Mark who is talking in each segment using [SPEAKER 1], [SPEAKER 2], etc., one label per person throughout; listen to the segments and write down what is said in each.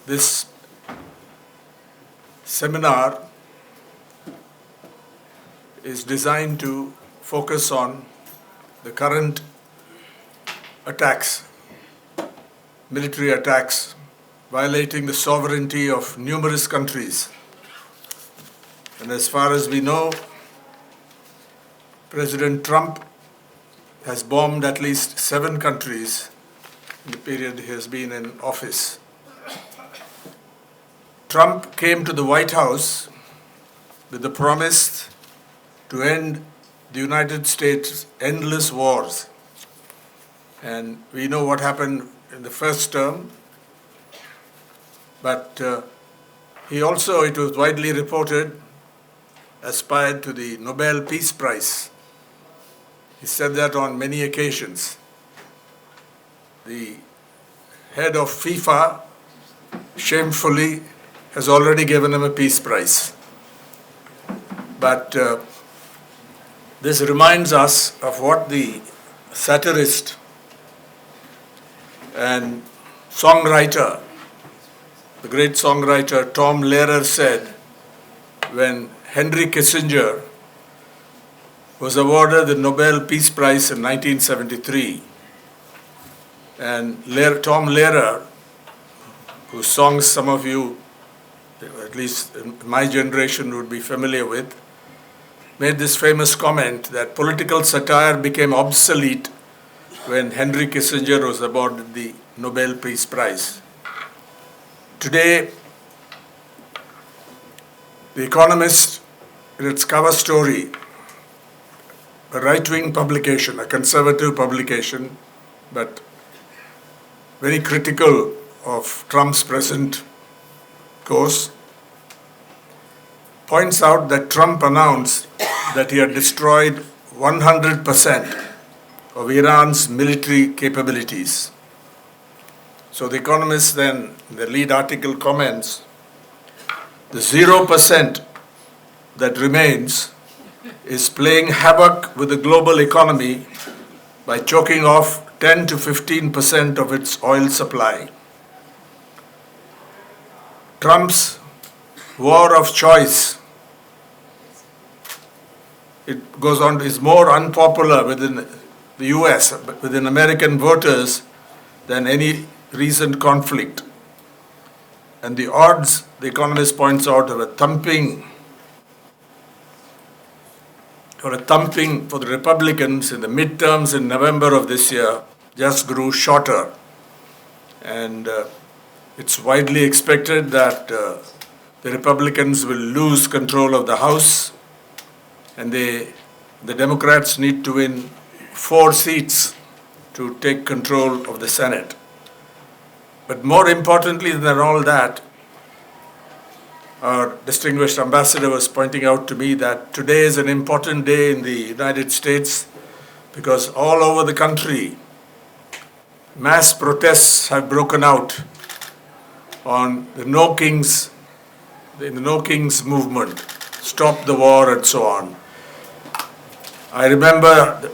[SPEAKER 1] This seminar is designed to focus on the current attacks, military attacks, violating the sovereignty of numerous countries. And as far as we know, President Trump has bombed at least 7 countries in the period he has been in office. Trump came to the White House with the promise to end the United States' endless wars. And we know what happened in the first term. But he also, it was widely reported, aspired to the Nobel Peace Prize. He said that on many occasions. The head of FIFA, shamefully, has already given him a peace prize. But this reminds us of what the satirist and songwriter, the great songwriter Tom Lehrer said when Henry Kissinger was awarded the Nobel Peace Prize in 1973. And Tom Lehrer, whose songs some of you, at least in my generation, would be familiar with, made this famous comment that political satire became obsolete when Henry Kissinger was awarded the Nobel Peace Prize. Today, The Economist, in its cover story, a right-wing publication, a conservative publication, but very critical of Trump's present course, points out that Trump announced that he had destroyed 100% of Iran's military capabilities. So The Economist then, in the lead article, comments, the 0% that remains is playing havoc with the global economy by choking off 10 to 15% of its oil supply. Trump's war of choice, it goes on, is more unpopular within the US, within American voters, than any recent conflict. And the odds, The Economist points out, of a thumping for the Republicans in the midterms in November of this year just grew shorter. And it's widely expected that the Republicans will lose control of the House, and the Democrats need to win 4 seats to take control of the Senate. But more importantly than all that, our distinguished ambassador was pointing out to me that today is an important day in the United States because all over the country, mass protests have broken out on the No Kings movement, Stop the War, and so on. I remember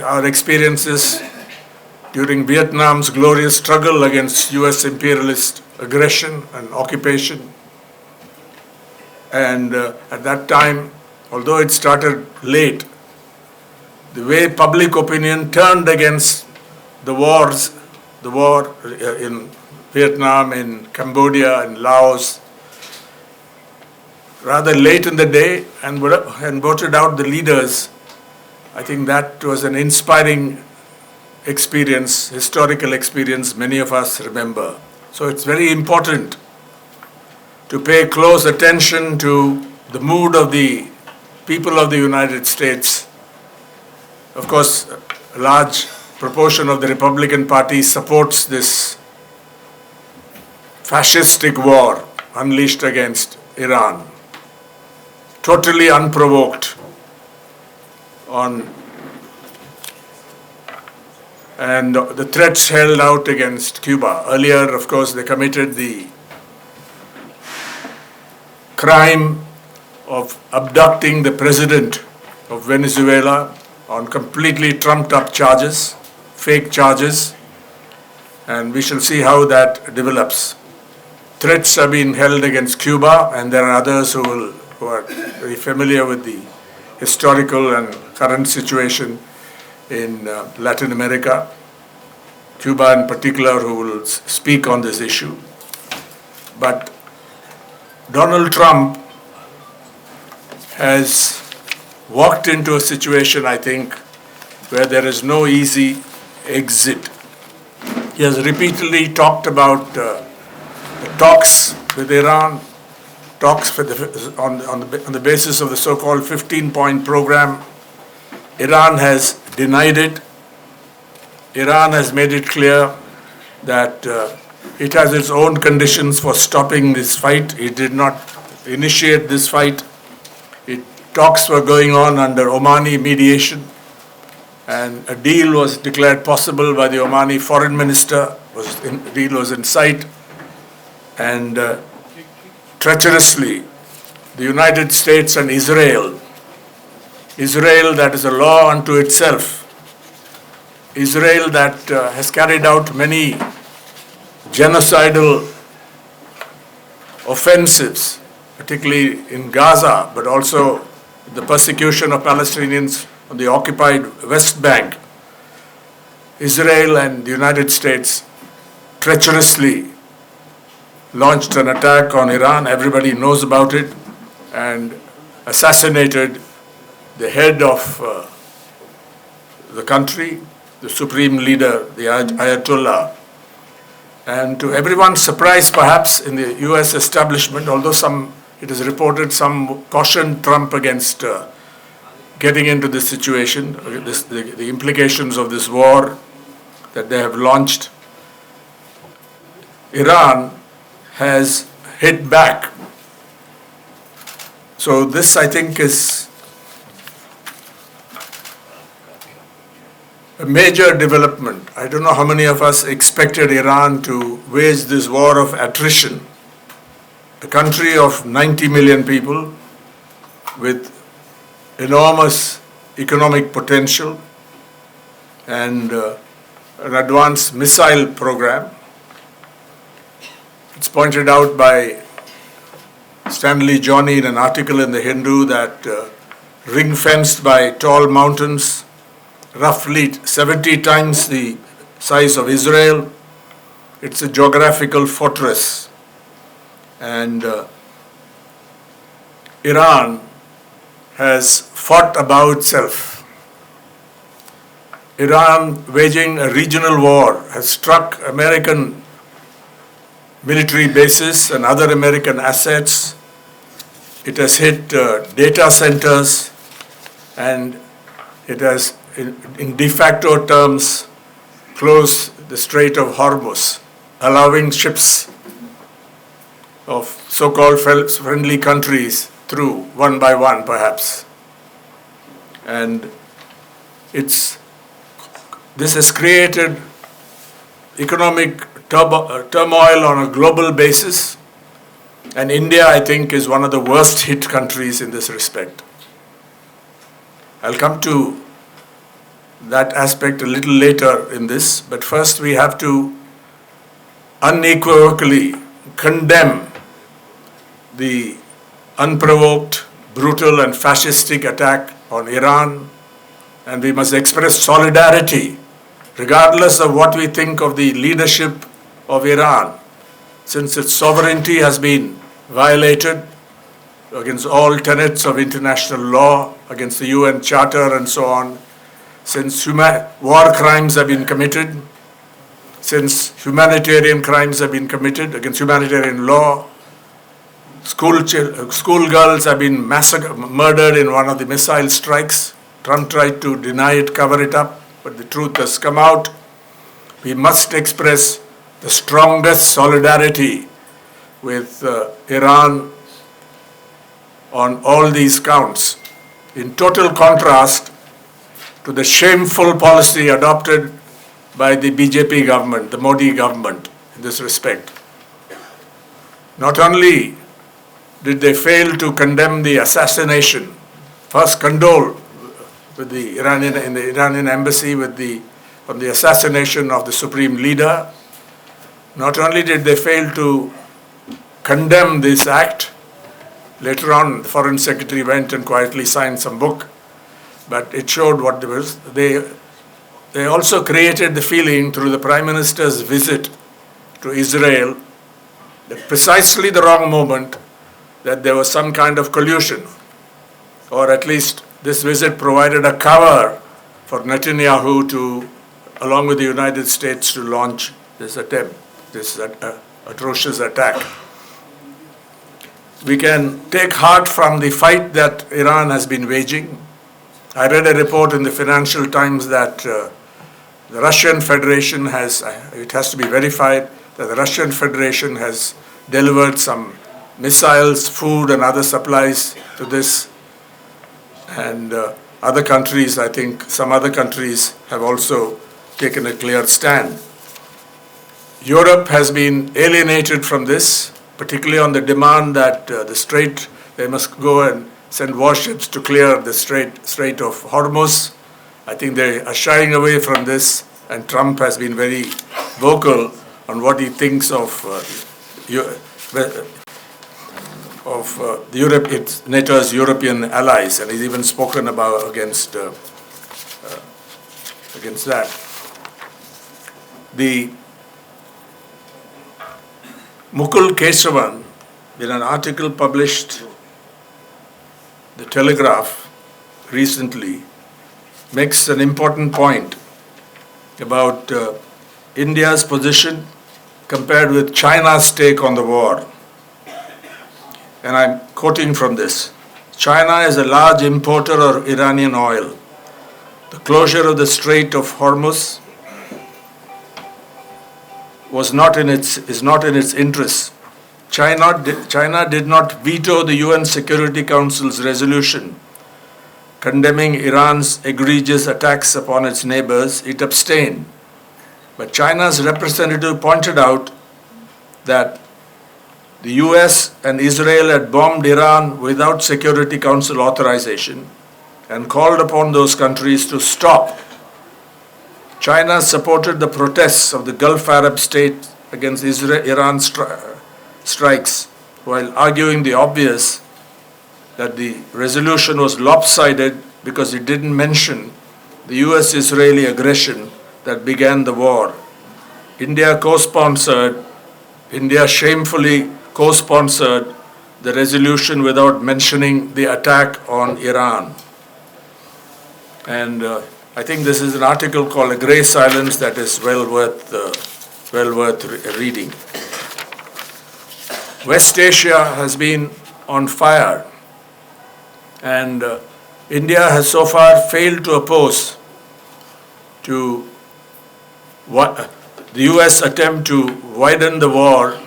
[SPEAKER 1] our experiences during Vietnam's glorious struggle against US imperialist aggression and occupation. And at that time, although it started late, the way public opinion turned against the war in Vietnam, in Cambodia, in Laos, rather late in the day, and voted out the leaders, I think that was an inspiring experience, historical experience many of us remember. So it's very important to pay close attention to the mood of the people of the United States. Of course, a large proportion of the Republican Party supports this fascistic war unleashed against Iran, totally unprovoked, and the threats held out against Cuba. Earlier, of course, they committed the crime of abducting the president of Venezuela on completely trumped-up charges, fake charges, and we shall see how that develops. threats have been held against Cuba, and there are others who are very familiar with the historical and current situation in Latin America, Cuba in particular, who will speak on this issue. But Donald Trump has walked into a situation, I think, where there is no easy exit. He has repeatedly talked about the talks with Iran, talks on the basis of the so-called 15-point program. Iran has denied it. Iran has made it clear that it has its own conditions for stopping this fight. It did not initiate this fight. Talks were going on under Omani mediation, and a deal was declared possible by the Omani foreign minister. The deal was in sight, and treacherously, the United States and Israel that is a law unto itself, Israel that has carried out many genocidal offensives, particularly in Gaza, but also the persecution of Palestinians on the occupied West Bank. Israel and the United States treacherously launched an attack on Iran, everybody knows about it, and assassinated the head of the country, the supreme leader, the Ayatollah. And to everyone's surprise, perhaps, in the US establishment, although it is reported some cautioned Trump against getting into this situation, the implications of this war that they have launched, Iran has hit back. So this, I think, is a major development. I don't know how many of us expected Iran to wage this war of attrition. A country of 90 million people with enormous economic potential and an advanced missile program. It's pointed out by Stanley Johnny in an article in the Hindu that ring-fenced by tall mountains, roughly 70 times the size of Israel, it's a geographical fortress. And Iran has fought above itself. Iran, waging a regional war, has struck American military bases and other American assets. It has hit data centers, and it has, in de facto terms, closed the Strait of Hormuz, allowing ships of so-called friendly countries through, one by one perhaps. And this has created economic turmoil on a global basis, and India, I think, is one of the worst hit countries in this respect. I'll come to that aspect a little later in this, but first we have to unequivocally condemn the unprovoked, brutal and fascistic attack on Iran, and we must express solidarity regardless of what we think of the leadership of Iran, since its sovereignty has been violated against all tenets of international law, against the UN Charter and so on, since war crimes have been committed, since humanitarian crimes have been committed against humanitarian law. School girls have been murdered in one of the missile strikes. Trump tried to deny it, cover it up, but the truth has come out. We must express the strongest solidarity with Iran on all these counts, in total contrast to the shameful policy adopted by the BJP government, the Modi government, in this respect. Not only did they fail to condemn the assassination, first condole with the Iranian embassy on the assassination of the supreme leader. Not only did they fail to condemn this act. Later on, the Foreign Secretary went and quietly signed some book, but it showed what there was. They also created the feeling through the Prime Minister's visit to Israel, at precisely the wrong moment, that there was some kind of collusion, or at least this visit provided a cover for Netanyahu to, along with the United States, to launch this attempt, this atrocious attack. We can take heart from the fight that Iran has been waging. I read a report in the Financial Times that the Russian Federation has, it has to be verified, that the Russian Federation has delivered some missiles, food and other supplies to this. And other countries, I think some other countries have also taken a clear stand. Europe has been alienated from this, particularly on the demand that the Strait, they must go and send warships to clear the Strait of Hormuz. I think they are shying away from this, and Trump has been very vocal on what he thinks of NATO's European allies, and he's even spoken about against that. The Mukul Kesavan, in an article published The Telegraph recently, makes an important point about India's position compared with China's take on the war. And I'm quoting from this. China is a large importer of Iranian oil. The closure of the Strait of Hormuz is not in its interest. China did not veto the UN Security Council's resolution condemning Iran's egregious attacks upon its neighbors. It abstained. But China's representative pointed out that the US and Israel had bombed Iran without Security Council authorization and called upon those countries to stop. China supported the protests of the Gulf Arab states against Iran strikes, while arguing the obvious that the resolution was lopsided because it didn't mention the US-Israeli aggression that began the war. India shamefully co-sponsored the resolution without mentioning the attack on Iran. And I think this is an article called A Grey Silence that is well worth reading. West Asia has been on fire, and India has so far failed to oppose to the US attempt to widen the war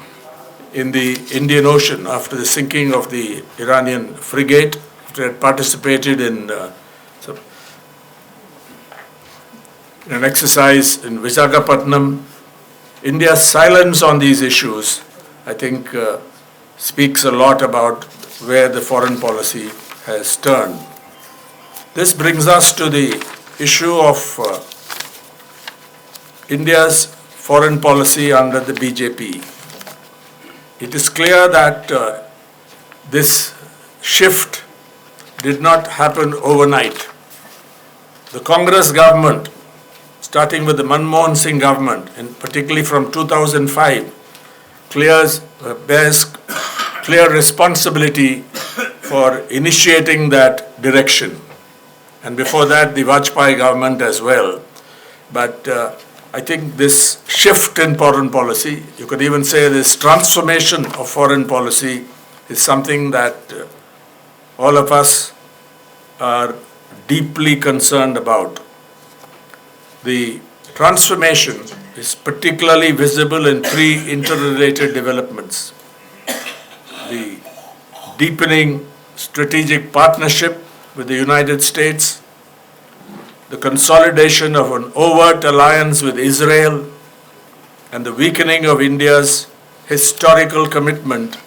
[SPEAKER 1] in the Indian Ocean after the sinking of the Iranian frigate, after it participated in an exercise in Visakhapatnam. India's silence on these issues, I think, speaks a lot about where the foreign policy has turned. This brings us to the issue of India's foreign policy under the BJP. It is clear that this shift did not happen overnight. The Congress government, starting with the Manmohan Singh government, and particularly from 2005, bears clear responsibility for initiating that direction. And before that, the Vajpayee government as well. But I think this shift in foreign policy, you could even say this transformation of foreign policy, is something that all of us are deeply concerned about. The transformation is particularly visible in three interrelated developments: the deepening strategic partnership with the United States, the consolidation of an overt alliance with Israel, and the weakening of India's historical commitment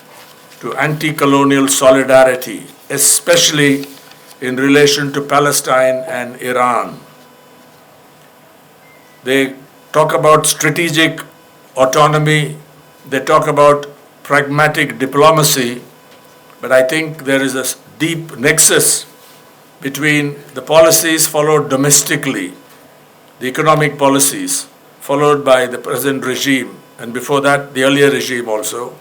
[SPEAKER 1] to anti-colonial solidarity, especially in relation to Palestine and Iran. They talk about strategic autonomy, they talk about pragmatic diplomacy, but I think there is a deep nexus between the policies followed domestically, the economic policies followed by the present regime, and before that, the earlier regime also,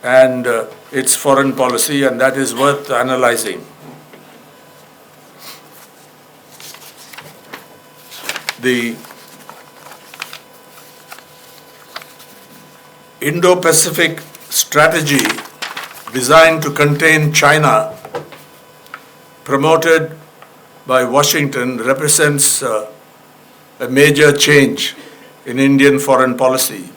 [SPEAKER 1] and its foreign policy, and that is worth analyzing. The Indo-Pacific strategy designed to contain China, promoted by Washington, represents a major change in Indian foreign policy.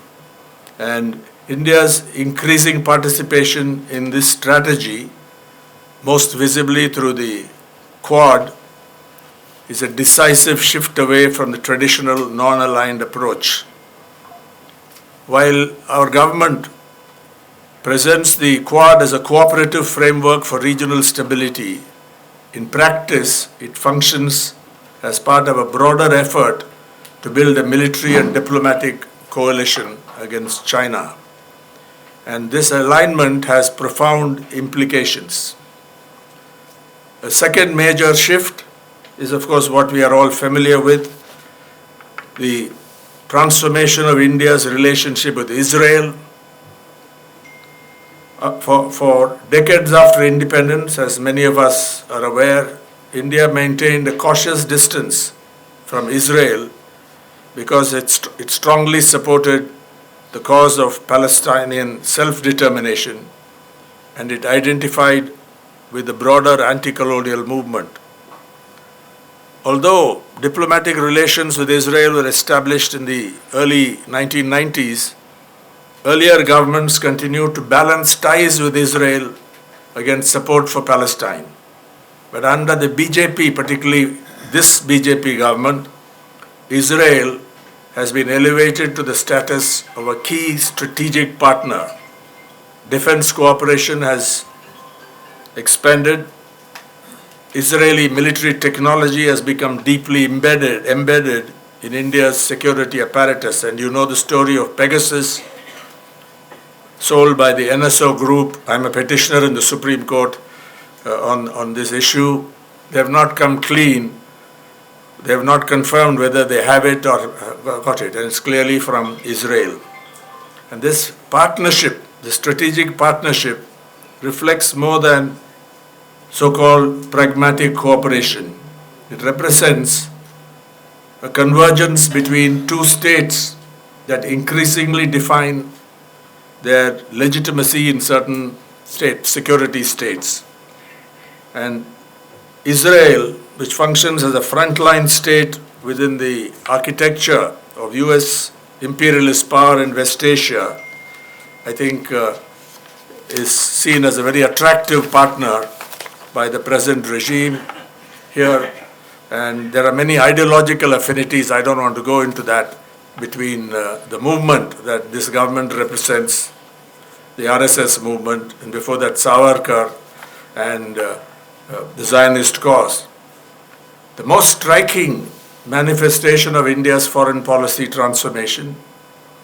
[SPEAKER 1] And India's increasing participation in this strategy, most visibly through the Quad, is a decisive shift away from the traditional non-aligned approach. While our government presents the Quad as a cooperative framework for regional stability, in practice it functions as part of a broader effort to build a military and diplomatic coalition against China. And this alignment has profound implications. A second major shift is, of course, what we are all familiar with, the transformation of India's relationship with Israel. For decades after independence, as many of us are aware, India maintained a cautious distance from Israel because it strongly supported the cause of Palestinian self-determination, and it identified with the broader anti-colonial movement. Although diplomatic relations with Israel were established in the early 1990s, earlier governments continued to balance ties with Israel against support for Palestine. But under the BJP, particularly this BJP government, Israel has been elevated to the status of a key strategic partner. Defense cooperation has expanded. Israeli military technology has become deeply embedded in India's security apparatus. And you know the story of Pegasus, sold by the NSO group. I'm a petitioner in the Supreme Court on this issue. They have not come clean. They have not confirmed whether they have it or got it, and it's clearly from Israel. And this partnership, the strategic partnership, reflects more than so-called pragmatic cooperation. It represents a convergence between two states that increasingly define their legitimacy in certain security states. And Israel, which functions as a frontline state within the architecture of US imperialist power in West Asia, I think is seen as a very attractive partner by the present regime here. And there are many ideological affinities, I don't want to go into that, between the movement that this government represents, the RSS movement, and before that Savarkar, and the Zionist cause. The most striking manifestation of India's foreign policy transformation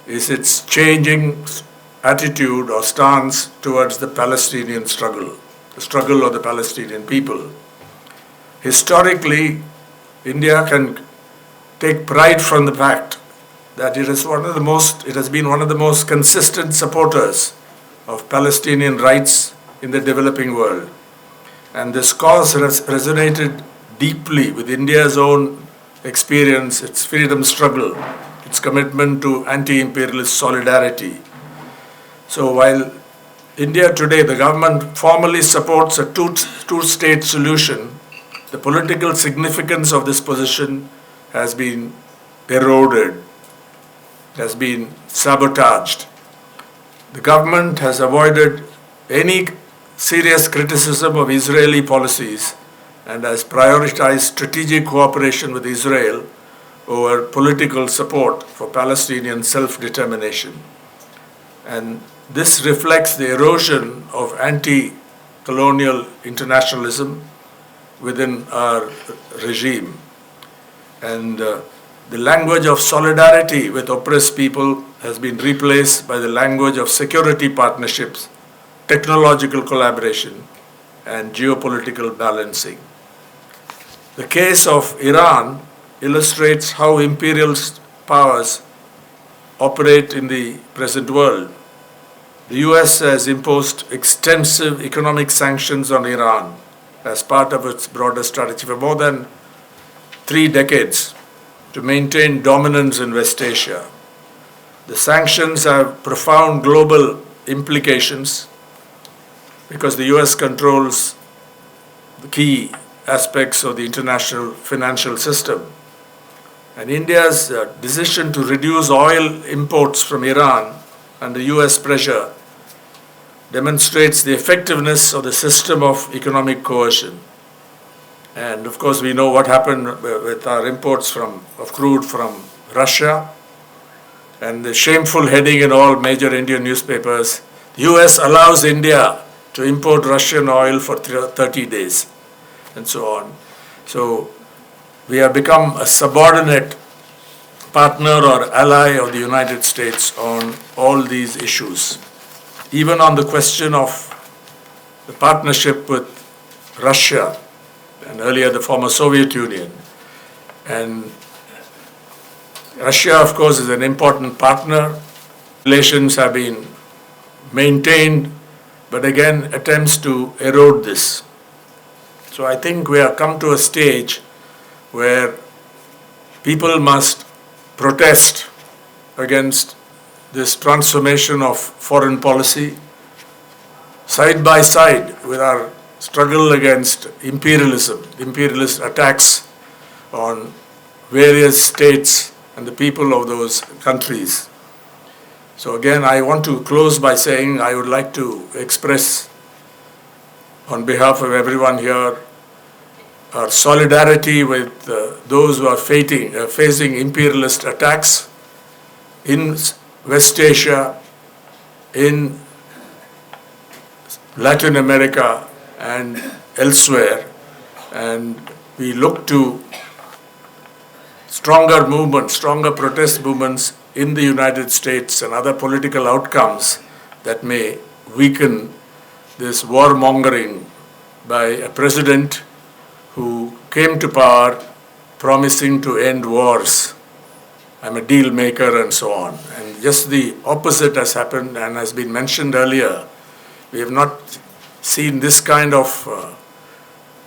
[SPEAKER 1] is its changing attitude or stance towards the Palestinian struggle, the struggle of the Palestinian people. Historically, India can take pride from the fact that it has been one of the most consistent supporters of Palestinian rights in the developing world. And this cause resonated deeply with India's own experience, its freedom struggle, its commitment to anti-imperialist solidarity. So while India today, the government formally supports a two-state solution, the political significance of this position has been eroded, has been sabotaged. The government has avoided any serious criticism of Israeli policies and has prioritized strategic cooperation with Israel over political support for Palestinian self-determination. And this reflects the erosion of anti-colonial internationalism within our regime. And the language of solidarity with oppressed people has been replaced by the language of security partnerships, technological collaboration, and geopolitical balancing. The case of Iran illustrates how imperialist powers operate in the present world. The US has imposed extensive economic sanctions on Iran as part of its broader strategy for more than 3 decades to maintain dominance in West Asia. The sanctions have profound global implications because the US controls the key aspects of the international financial system. And India's decision to reduce oil imports from Iran under US pressure demonstrates the effectiveness of the system of economic coercion. And of course, we know what happened with our imports of crude from Russia, and the shameful heading in all major Indian newspapers, the US allows India to import Russian oil for 30 days, and so on. So we have become a subordinate partner or ally of the United States on all these issues. Even on the question of the partnership with Russia, and earlier the former Soviet Union. And Russia, of course, is an important partner. Relations have been maintained, but again, attempts to erode this. So I think we have come to a stage where people must protest against this transformation of foreign policy side by side with our struggle against imperialism, imperialist attacks on various states and the people of those countries. So again, I want to close by saying I would like to express on behalf of everyone here our solidarity with those who are facing imperialist attacks in West Asia, in Latin America, and elsewhere. And we look to stronger movements, stronger protest movements in the United States and other political outcomes that may weaken this warmongering by a president who came to power promising to end wars. I'm a deal maker and so on. And just the opposite has happened and has been mentioned earlier. We have not seen this kind of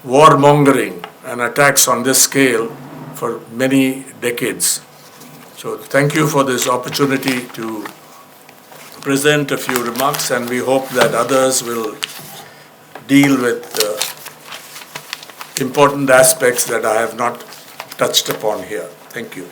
[SPEAKER 1] warmongering and attacks on this scale for many decades. So thank you for this opportunity to present a few remarks, and we hope that others will deal with important aspects that I have not touched upon here. Thank you.